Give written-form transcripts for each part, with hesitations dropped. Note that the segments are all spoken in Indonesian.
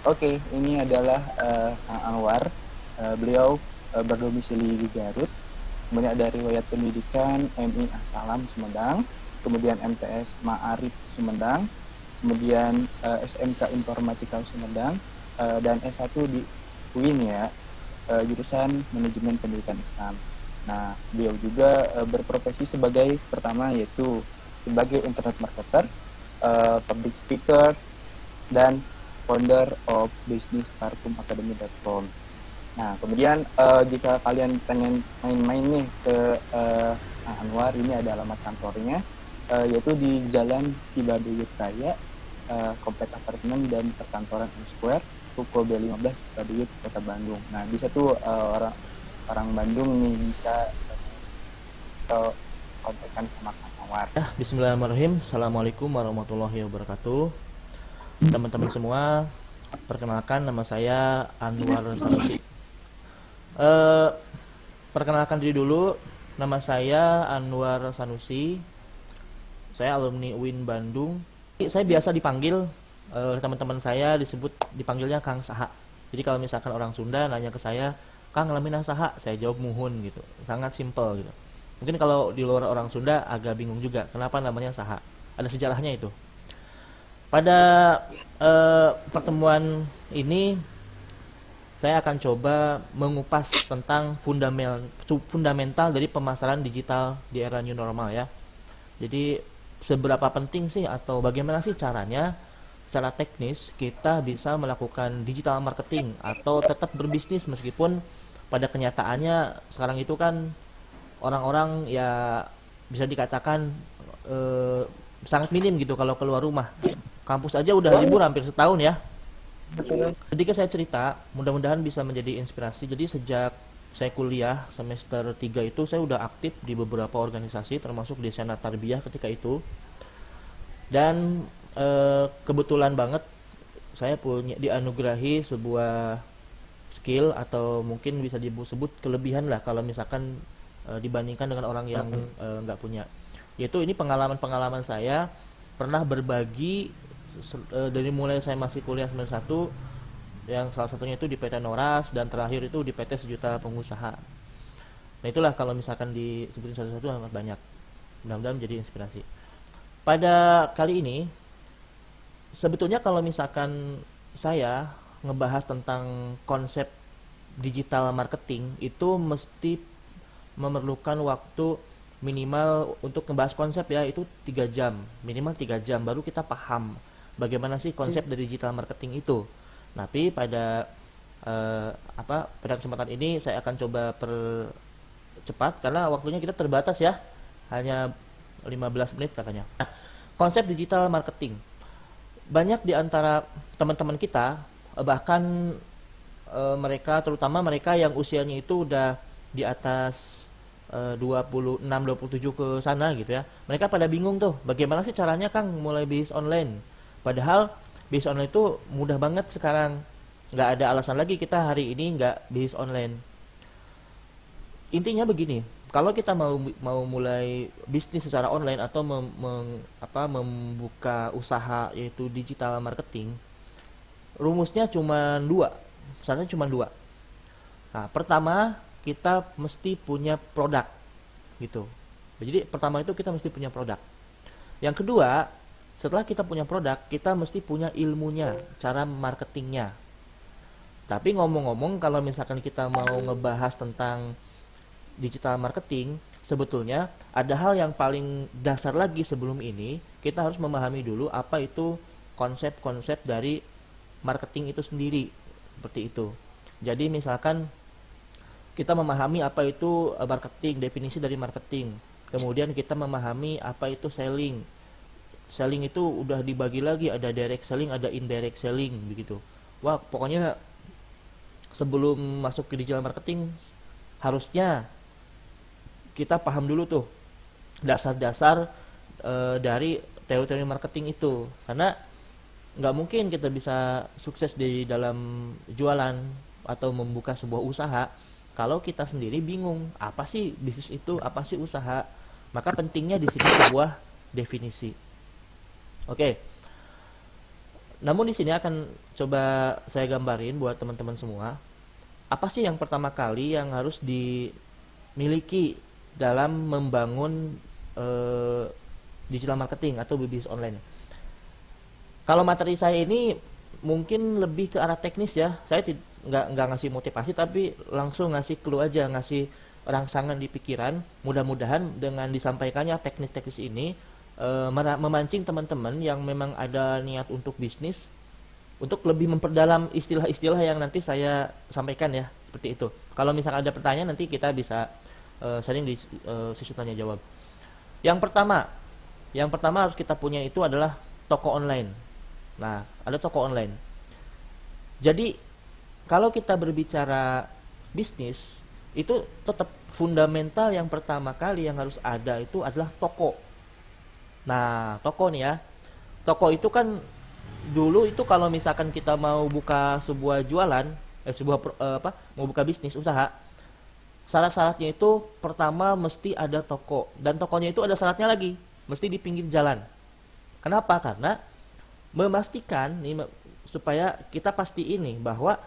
Oke, ini adalah Kang Anwar. Beliau berdomisili di Garut. Kemudian ada riwayat pendidikan MI Assalam Sumedang, kemudian MTS Ma'arif Sumedang, kemudian SMK Informatika Sumedang, dan S1 di UIN ya, jurusan Manajemen Pendidikan Islam. Nah, beliau juga berprofesi sebagai pertama yaitu sebagai internet marketer, public speaker, dan founder of businessparfumacademy.com. Nah, kemudian jika kalian pengen main-main nih ke Anwar, ini ada alamat kantornya, yaitu di Jalan Cibaduyut Raya, Komplek Apartemen dan Perkantoran M Square, Ruko B15, Cibaduyut, Kota Bandung. Nah, bisa tuh orang Bandung nih bisa kontakkan sama Kang Anwar. Bismillahirrahmanirrahim. Assalamualaikum warahmatullahi wabarakatuh. Teman-teman semua, perkenalkan nama saya Anwar Sanusi. Eh, Perkenalkan diri dulu. Nama saya Anwar Sanusi. Saya alumni UIN Bandung. Saya biasa dipanggil teman-teman saya dipanggilnya Kang Saha. Jadi kalau misalkan orang Sunda nanya ke saya, Kang laminah saha, saya jawab muhun gitu. Sangat simpel gitu. Mungkin kalau di luar orang Sunda agak bingung juga kenapa namanya saha. Ada sejarahnya itu. Pada pertemuan ini saya akan coba mengupas tentang fundamental dari pemasaran digital di era new normal ya. Jadi seberapa penting sih atau bagaimana sih caranya secara teknis kita bisa melakukan digital marketing atau tetap berbisnis meskipun pada kenyataannya sekarang itu kan orang-orang ya bisa dikatakan eh, sangat minim gitu kalau keluar rumah. Kampus aja udah libur hampir setahun ya. Ketika saya cerita, mudah-mudahan bisa menjadi inspirasi. Jadi sejak saya kuliah semester 3 itu saya udah aktif di beberapa organisasi termasuk di Senat Tarbiyah ketika itu. Dan kebetulan banget saya punya dianugerahi sebuah skill atau mungkin bisa disebut kelebihan lah kalau misalkan dibandingkan dengan orang yang nggak punya. Yaitu ini pengalaman-pengalaman saya pernah berbagi dari mulai saya masih kuliah semester 1 yang salah satunya itu di PT Noras dan terakhir itu di PT Sejuta Pengusaha. Nah itulah kalau misalkan disebutin satu-satu sangat banyak. Mudah-mudahan menjadi inspirasi. Pada kali ini sebetulnya kalau misalkan saya ngebahas tentang konsep digital marketing itu mesti memerlukan waktu minimal untuk ngebahas konsep ya itu 3 jam, minimal 3 jam baru kita paham bagaimana sih konsep dari digital marketing itu. Tapi pada kesempatan ini saya akan coba percepat karena waktunya kita terbatas ya, hanya 15 menit katanya. Nah, konsep digital marketing banyak di antara teman-teman kita bahkan mereka terutama mereka yang usianya itu udah di atas 26 27 ke sana gitu ya. Mereka pada bingung tuh, bagaimana sih caranya Kang mulai bisnis online? Padahal bisnis online itu mudah banget sekarang. Nggak ada alasan lagi kita hari ini nggak bisnis online. Intinya begini, kalau kita mau mulai bisnis secara online atau membuka usaha yaitu digital marketing, rumusnya cuma dua, misalnya cuma dua. Nah, pertama kita mesti punya produk gitu. Jadi pertama itu kita mesti punya produk. Yang kedua, setelah kita punya produk, kita mesti punya ilmunya, cara marketingnya. Tapi ngomong-ngomong kalau misalkan kita mau ngebahas tentang digital marketing, sebetulnya ada hal yang paling dasar lagi sebelum ini, kita harus memahami dulu apa itu konsep-konsep dari marketing itu sendiri. Seperti itu. Jadi misalkan kita memahami apa itu marketing, definisi dari marketing. Kemudian kita memahami apa itu selling. Selling itu udah dibagi lagi, ada direct selling, ada indirect selling begitu. Wah, pokoknya sebelum masuk ke digital marketing harusnya kita paham dulu tuh dasar-dasar dari teori-teori marketing itu. Karena nggak mungkin kita bisa sukses di dalam jualan atau membuka sebuah usaha kalau kita sendiri bingung apa sih bisnis itu, apa sih usaha. Maka pentingnya di sini sebuah definisi. Oke, Namun di sini akan coba saya gambarin buat teman-teman semua, apa sih yang pertama kali yang harus dimiliki dalam membangun eh, digital marketing atau bisnis online. Kalau materi saya ini mungkin lebih ke arah teknis ya. Saya nggak ngasih motivasi, tapi langsung ngasih clue aja, ngasih rangsangan di pikiran. Mudah-mudahan dengan disampaikannya teknis-teknis ini memancing teman-teman yang memang ada niat untuk bisnis untuk lebih memperdalam istilah-istilah yang nanti saya sampaikan ya, seperti itu. Kalau misalkan ada pertanyaan nanti kita bisa sharing di sesi tanya jawab. Yang pertama, harus kita punya itu adalah toko online. Nah, ada toko online. Jadi, kalau kita berbicara bisnis, itu tetap fundamental yang pertama kali yang harus ada itu adalah toko. Nah, toko nih ya. Toko itu kan dulu itu kalau misalkan kita mau buka sebuah jualan, mau buka bisnis usaha, syarat-syaratnya itu pertama mesti ada toko, dan tokonya itu ada syaratnya lagi, mesti di pinggir jalan. Kenapa? Karena memastikan nih supaya kita pasti ini bahwa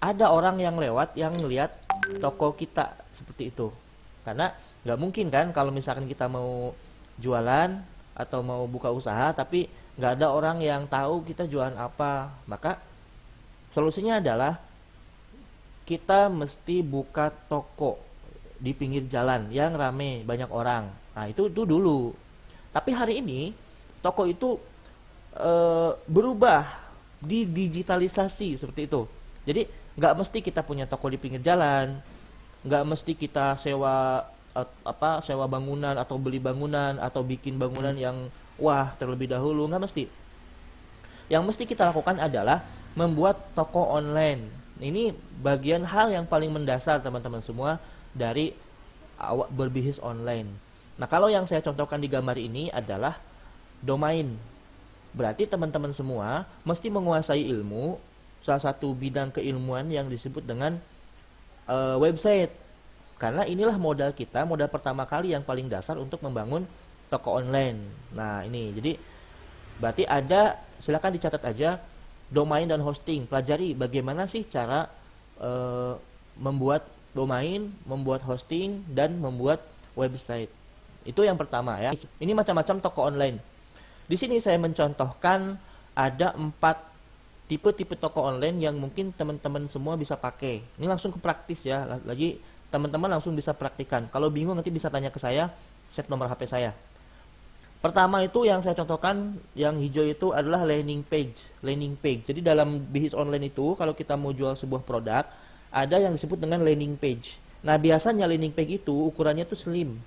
ada orang yang lewat yang melihat toko kita seperti itu. Karena nggak mungkin kan kalau misalkan kita mau jualan atau mau buka usaha tapi nggak ada orang yang tahu kita jualan apa. Maka solusinya adalah kita mesti buka toko di pinggir jalan yang rame banyak orang. Nah itu dulu. Tapi hari ini toko itu berubah, didigitalisasi seperti itu. Jadi nggak mesti kita punya toko di pinggir jalan, nggak mesti kita sewa bangunan atau beli bangunan atau bikin bangunan yang wah terlebih dahulu, nggak mesti. Yang mesti kita lakukan adalah membuat toko online. Ini bagian hal yang paling mendasar teman-teman semua dari berbisnis online. Nah kalau yang saya contohkan di gambar ini adalah domain. Berarti teman-teman semua mesti menguasai ilmu, salah satu bidang keilmuan yang disebut dengan website. Karena inilah modal kita, modal pertama kali yang paling dasar untuk membangun toko online. Nah ini, jadi berarti ada, silakan dicatat aja, domain dan hosting. Pelajari bagaimana sih cara membuat domain, membuat hosting, dan membuat website. Itu yang pertama ya. Ini macam-macam toko online. Di sini saya mencontohkan ada 4 tipe-tipe toko online yang mungkin teman-teman semua bisa pakai. Ini langsung ke praktis ya. Lagi teman-teman langsung bisa praktikan. Kalau bingung nanti bisa tanya ke saya, save nomor HP saya. Pertama itu yang saya contohkan, yang hijau itu adalah landing page. Landing page. Jadi dalam bisnis online itu kalau kita mau jual sebuah produk, ada yang disebut dengan landing page. Nah, biasanya landing page itu ukurannya tuh slim.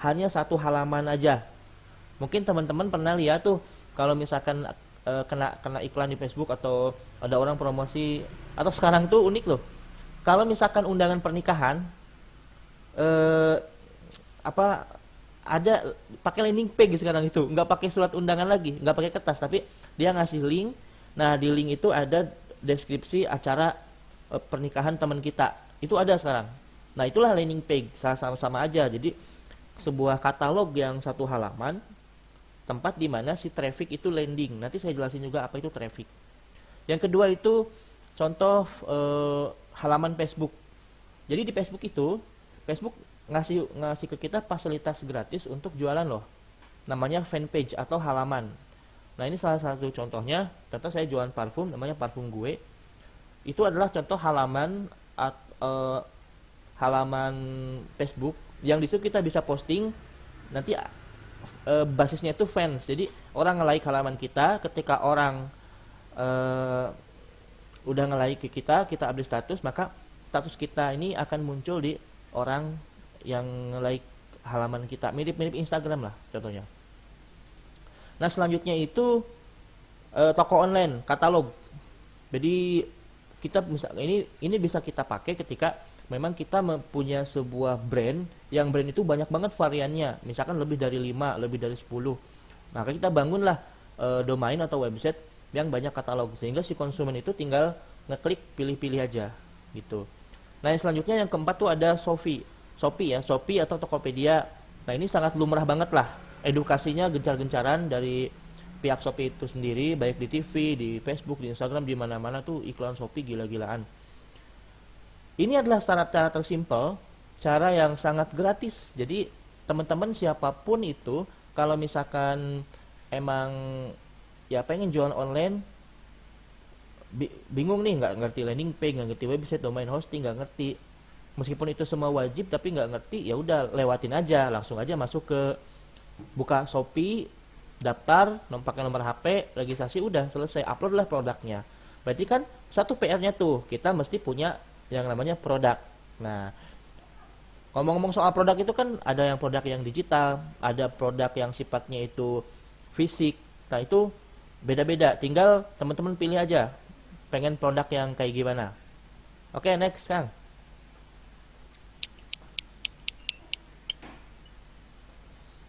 Hanya 1 halaman aja. Mungkin teman-teman pernah lihat tuh kalau misalkan kena iklan di Facebook atau ada orang promosi, atau sekarang tuh unik loh. Kalau misalkan undangan pernikahan ada pakai landing page sekarang itu, nggak pakai surat undangan lagi, nggak pakai kertas, tapi dia ngasih link. Nah di link itu ada deskripsi acara pernikahan teman kita, itu ada sekarang. Nah itulah landing page, sama-sama aja. Jadi sebuah katalog yang 1 halaman, tempat di mana si traffic itu landing. Nanti saya jelasin juga apa itu traffic. Yang kedua itu contoh halaman Facebook. Jadi di Facebook itu, Facebook ngasih ke kita fasilitas gratis untuk jualan loh. Namanya fanpage atau halaman. Nah ini salah satu contohnya. Contoh saya jualan parfum, namanya parfum gue. Itu adalah contoh halaman Facebook yang disitu kita bisa posting. Nanti basisnya itu fans. Jadi orang nge-like halaman kita, ketika orang udah nge-like ke kita update status, maka status kita ini akan muncul di orang yang nge-like halaman kita. Mirip-mirip Instagram lah contohnya. Nah selanjutnya itu toko online, katalog. Jadi kita ini bisa kita pakai ketika memang kita mempunyai sebuah brand, yang brand itu banyak banget variannya, misalkan lebih dari 5, lebih dari 10. Maka kita bangunlah domain atau website yang banyak katalog, sehingga si konsumen itu tinggal ngeklik pilih-pilih aja gitu. Nah yang selanjutnya yang keempat tuh ada Shopee atau Tokopedia. Nah ini sangat lumrah banget lah, edukasinya gencar-gencaran dari pihak Shopee itu sendiri, baik di TV, di Facebook, di Instagram, di mana-mana tuh iklan Shopee gila-gilaan. Ini adalah cara tersimpel, cara yang sangat gratis. Jadi teman-teman siapapun itu, kalau misalkan emang ya pengen jualan online, bingung nih, nggak ngerti landing page, nggak ngerti website, domain hosting, nggak ngerti, meskipun itu semua wajib tapi nggak ngerti, ya udah lewatin aja, langsung aja masuk ke buka Shopee, daftar, pakai nomor HP, registrasi, udah selesai, upload lah produknya. Berarti kan satu PR-nya tuh, kita mesti punya yang namanya produk. Nah, ngomong-ngomong soal produk itu kan ada yang produk yang digital, ada produk yang sifatnya itu fisik. Nah, itu beda-beda, tinggal teman-teman pilih aja pengen produk yang kayak gimana. Oke, next Kang.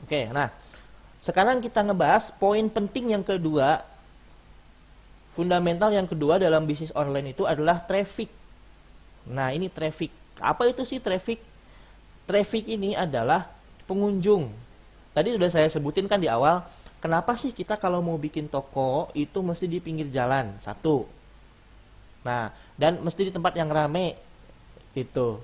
Oke, nah sekarang kita ngebahas poin penting yang kedua, fundamental yang kedua dalam bisnis online itu adalah traffic. Nah, ini traffic. Apa itu sih traffic? Traffic ini adalah pengunjung. Tadi sudah saya sebutin kan di awal, kenapa sih kita kalau mau bikin toko itu mesti di pinggir jalan? Satu. Nah, dan mesti di tempat yang rame itu.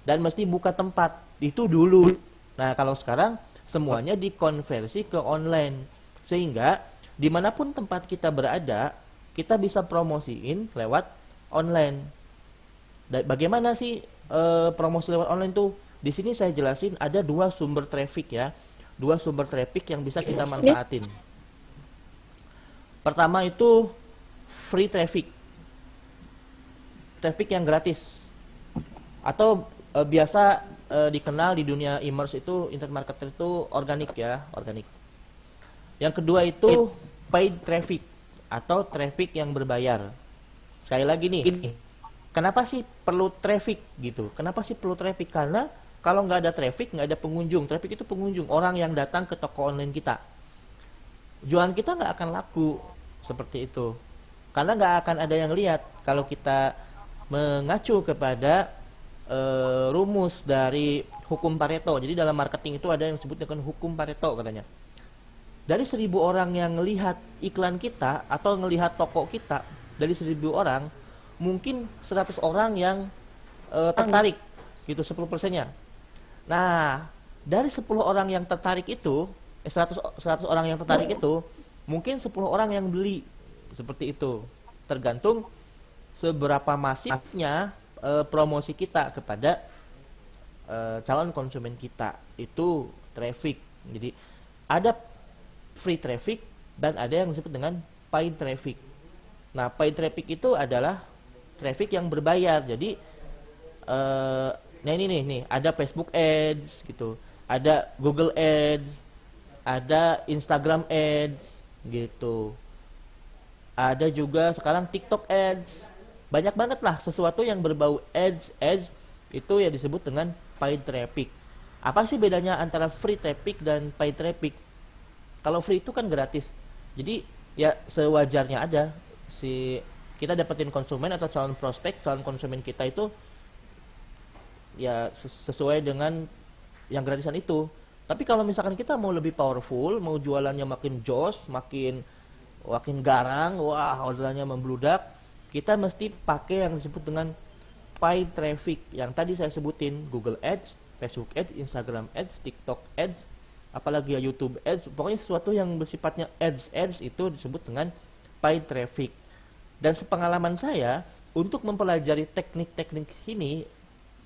Dan mesti buka tempat itu dulu. Nah, kalau sekarang semuanya dikonversi ke online, sehingga dimanapun tempat kita berada, kita bisa promosiin lewat online. Bagaimana sih promosi lewat online tuh? Di sini saya jelasin ada dua sumber traffic ya, dua sumber traffic yang bisa kita manfaatin. Pertama itu free traffic, traffic yang gratis, atau biasa dikenal di dunia e-commerce itu, internet marketer itu organik ya, organik. Yang kedua itu paid traffic atau traffic yang berbayar. Sekali lagi nih, kenapa sih perlu traffic gitu? Kenapa sih perlu traffic? Karena kalau nggak ada traffic, nggak ada pengunjung. Traffic itu pengunjung, orang yang datang ke toko online kita. Jualan kita nggak akan laku seperti itu, karena nggak akan ada yang lihat. Kalau kita mengacu kepada rumus dari hukum Pareto. Jadi dalam marketing itu ada yang disebut dengan hukum Pareto katanya. Dari 1.000 orang yang ngelihat iklan kita atau ngelihat toko kita, dari 1.000 orang mungkin 100 orang yang tertarik gitu, 10%-nya. Nah, dari 10 orang yang tertarik itu, 100 orang yang tertarik itu, mungkin 10 orang yang beli. Seperti itu. Tergantung seberapa masifnya promosi kita kepada calon konsumen kita. Itu traffic. Jadi ada free traffic dan ada yang disebut dengan paid traffic. Nah, paid traffic itu adalah traffic yang berbayar. Jadi nah ini nih, ada Facebook Ads gitu, ada Google Ads, ada Instagram Ads gitu. Ada juga sekarang TikTok Ads. Banyak banget lah sesuatu yang berbau ads itu ya disebut dengan paid traffic. Apa sih bedanya antara free traffic dan paid traffic? Kalau free itu kan gratis. Jadi ya sewajarnya ada si kita dapetin konsumen atau calon prospek, calon konsumen kita itu ya sesuai dengan yang gratisan itu. Tapi kalau misalkan kita mau lebih powerful, mau jualannya makin jos, makin garang, wah orderannya membludak, kita mesti pakai yang disebut dengan paid traffic yang tadi saya sebutin, Google Ads, Facebook Ads, Instagram Ads, TikTok Ads, apalagi ya YouTube Ads. Pokoknya sesuatu yang bersifatnya ads itu disebut dengan paid traffic. Dan sepengalaman saya untuk mempelajari teknik-teknik ini,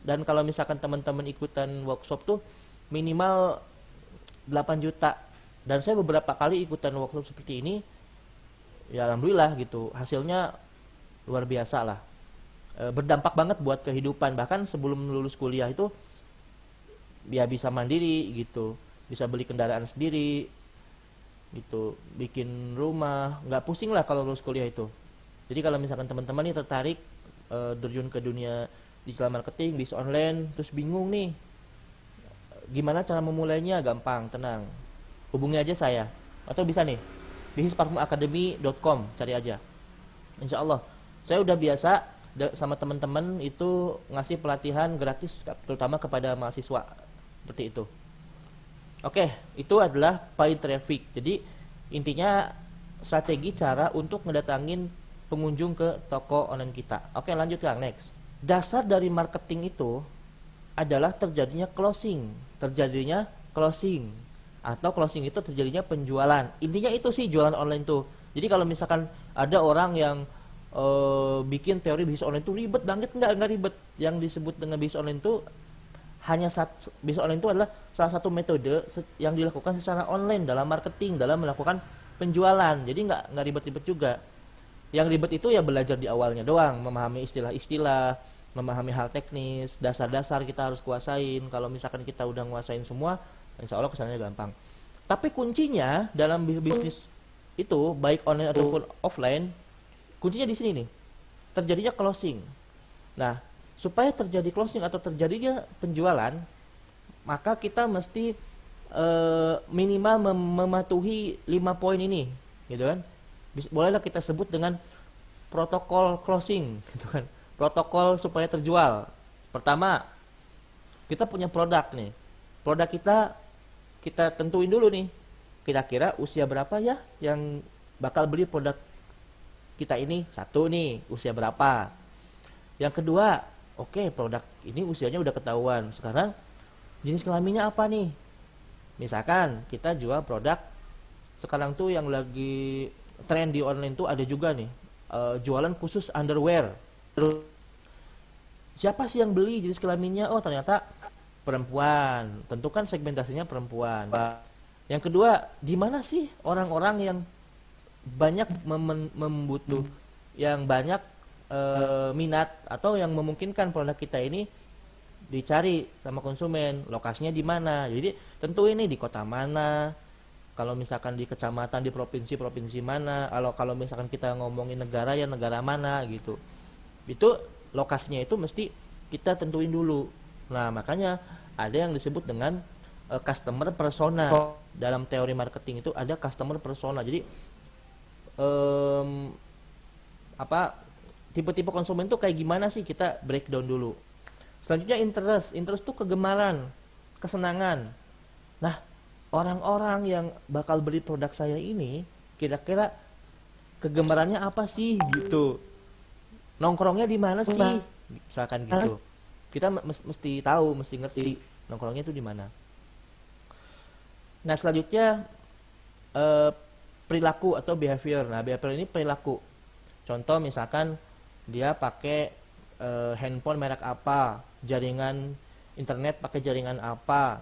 dan kalau misalkan teman-teman ikutan workshop tuh minimal 8 juta, dan saya beberapa kali ikutan workshop seperti ini, ya alhamdulillah gitu, hasilnya luar biasa lah, berdampak banget buat kehidupan. Bahkan sebelum lulus kuliah itu ya bisa mandiri gitu, bisa beli kendaraan sendiri gitu, bikin rumah, nggak pusing lah kalau lulus kuliah itu. Jadi kalau misalkan teman-teman ini tertarik terjun ke dunia digital marketing, bisnis online, terus bingung nih gimana cara memulainya, gampang, tenang, hubungi aja saya, atau bisa nih bisnisparfumacademy.com, cari aja. Insya Allah saya udah biasa sama teman-teman itu ngasih pelatihan gratis, terutama kepada mahasiswa seperti itu. Oke, itu adalah paid traffic. Jadi Intinya strategi cara untuk ngedatangin pengunjung ke toko online kita. Oke, lanjut Kang, next. Dasar dari marketing itu adalah terjadinya closing atau closing itu terjadinya penjualan. Intinya itu sih jualan online tuh. Jadi kalau misalkan ada orang yang bikin teori bisnis online itu ribet banget, enggak ribet. Yang disebut dengan bisnis online itu hanya bisnis online itu adalah salah satu metode yang dilakukan secara online dalam marketing, dalam melakukan penjualan. Jadi nggak ribet-ribet juga. Yang ribet itu ya belajar di awalnya doang, memahami istilah-istilah, memahami hal teknis, dasar-dasar kita harus kuasain. Kalau misalkan kita udah nguasain semua, insya Allah kesannya gampang. Tapi kuncinya dalam bisnis itu, baik online ataupun offline, kuncinya di sini nih, terjadinya closing. Nah, supaya terjadi closing atau terjadinya penjualan, maka kita mesti minimal mematuhi 5 poin ini, gitu kan? Bolehlah kita sebut dengan protokol closing, gitu kan? Protokol supaya terjual. Pertama, kita punya produk nih. Produk kita tentuin dulu nih, kira-kira usia berapa ya yang bakal beli produk kita ini. Satu nih, usia berapa. Yang kedua, oke, produk ini usianya udah ketahuan. Sekarang jenis kelaminnya apa nih? Misalkan kita jual produk sekarang tuh yang lagi tren di online tuh ada juga nih, jualan khusus underwear. Siapa sih yang beli jenis kelaminnya? Oh, ternyata perempuan. Tentu kan segmentasinya perempuan. Yang kedua, di mana sih orang-orang yang banyak membutuh, yang banyak minat atau yang memungkinkan produk kita ini dicari sama konsumen? Lokasinya di mana? Jadi tentu ini di kota mana, kalau misalkan di kecamatan, di provinsi mana, kalau misalkan kita ngomongin negara ya negara mana gitu. Itu lokasinya itu mesti kita tentuin dulu. Nah, makanya ada yang disebut dengan customer persona. Dalam teori marketing itu ada customer persona. Jadi tipe-tipe konsumen itu kayak gimana sih, kita breakdown dulu. Selanjutnya interest itu kegemaran, kesenangan. Nah, orang-orang yang bakal beli produk saya ini kira-kira kegemarannya apa sih gitu, nongkrongnya di mana sih, misalkan gitu. Kita mesti tahu, mesti ngerti nongkrongnya itu di mana. Nah, selanjutnya perilaku atau behavior. Nah, behavior ini perilaku. Contoh misalkan dia pakai handphone merek apa, jaringan internet pakai jaringan apa,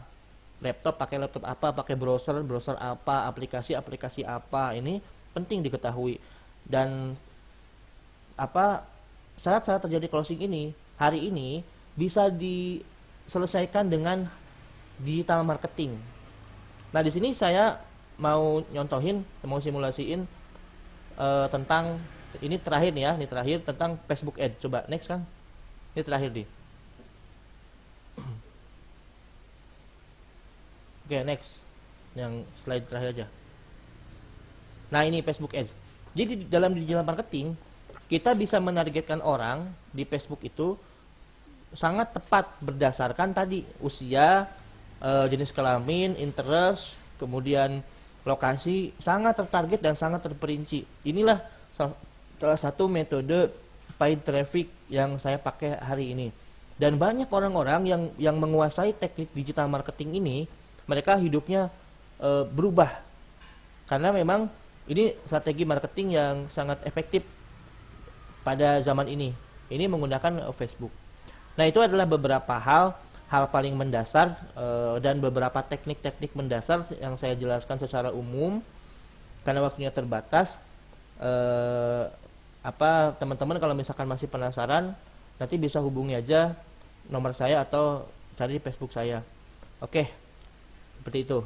laptop pakai laptop apa, pakai browser apa, aplikasi apa. Ini penting diketahui. Dan saat terjadi closing ini hari ini bisa diselesaikan dengan digital marketing. Nah, di sini saya mau simulasiin tentang ini terakhir nih ya, ini terakhir tentang Facebook Ads. Coba next Kang. Ini terakhir nih. Oke, next. Yang slide terakhir aja. Nah, ini Facebook Ads. Jadi dalam digital marketing kita bisa menargetkan orang di Facebook itu sangat tepat berdasarkan tadi usia, jenis kelamin, interest, kemudian lokasi, sangat tertarget dan sangat terperinci. Inilah salah satu metode paid traffic yang saya pakai hari ini. Dan banyak orang-orang yang menguasai teknik digital marketing ini, mereka hidupnya berubah. Karena memang ini strategi marketing yang sangat efektif pada zaman ini. Ini menggunakan Facebook. Nah, itu adalah beberapa hal paling mendasar dan beberapa teknik-teknik mendasar yang saya jelaskan secara umum. Karena waktunya terbatas, teman-teman kalau misalkan masih penasaran, nanti bisa hubungi aja nomor saya atau cari di Facebook saya. Oke, seperti itu.